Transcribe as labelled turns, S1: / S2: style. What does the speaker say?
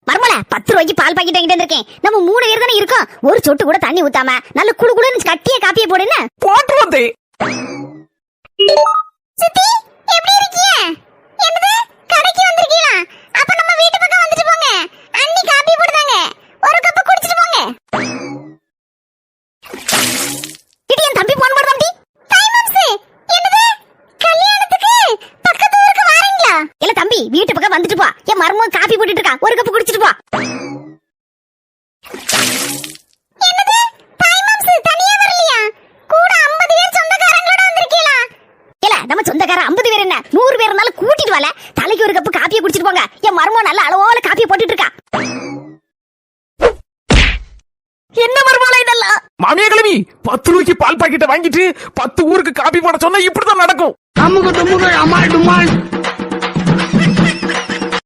S1: மர்மல 10 ரூபாய்க்கு பால் பாக்கெட் வாங்கிட்டு வந்திருக்கேன். நம்ம 3 பேர் தானே இருக்கோம். ஒரு சொட்டு கூட தண்ணி ஊத்தாம நல்ல குளு குளுன்னு கட்டிய காப்பியை போடுன்னு
S2: போட்டு வந்து.
S1: சித்தி எப்படி இருக்கீங்க? என்னது கடைக்கு வந்திருக்கீங்களா? அப்ப நம்ம வீட்டு பக்கம் வந்துட்டு போங்க. அண்ணி காப்பி போடுதாங்க. ஒரு கப் குடிச்சிட்டு போங்க. இது என் தம்பி போன் போடு தம்பி. Time apps. என்னது கல்யாணத்துக்கு பக்கத்து ஊருக்கு வாரீங்களா? இல்ல தம்பி வீட்டு பக்கம் வந்துட்டு போ. என் மர்மம் காப்பி போட்டுட்டு இருக்கா. ஒரு கப் குடிச்சிட்டு போ. என்னது டைம் ஆப்ஸ் தனியா வரலையா? கூட 50 பேர் சொந்தக்காரங்களோட வந்திருக்கீங்களா? இல்ல நம்ம சொந்தக்கார 50 பேர் என்ன 100 பேர் இருந்தாலும் கூட்டிட்டு வரல. தலைக்கு ஒரு கப் காப்பியை குடிச்சிட்டு போங்க. என் மர்மம் நல்ல அளவோல காப்பியை போட்டுட்டு இருக்கா. என்ன மர்மம் இதெல்லாம்?
S2: மாமியா கிளவி 10 ரூபாய்க்கு பால் பாக்கெட்டை வாங்கிட்டு 10 ஊருக்கு காப்பி போட சொன்னா இப்படிதான் நடக்கும்.
S3: அம்முக்கு தும்முக்கு அம்மாள் டும்மாள்.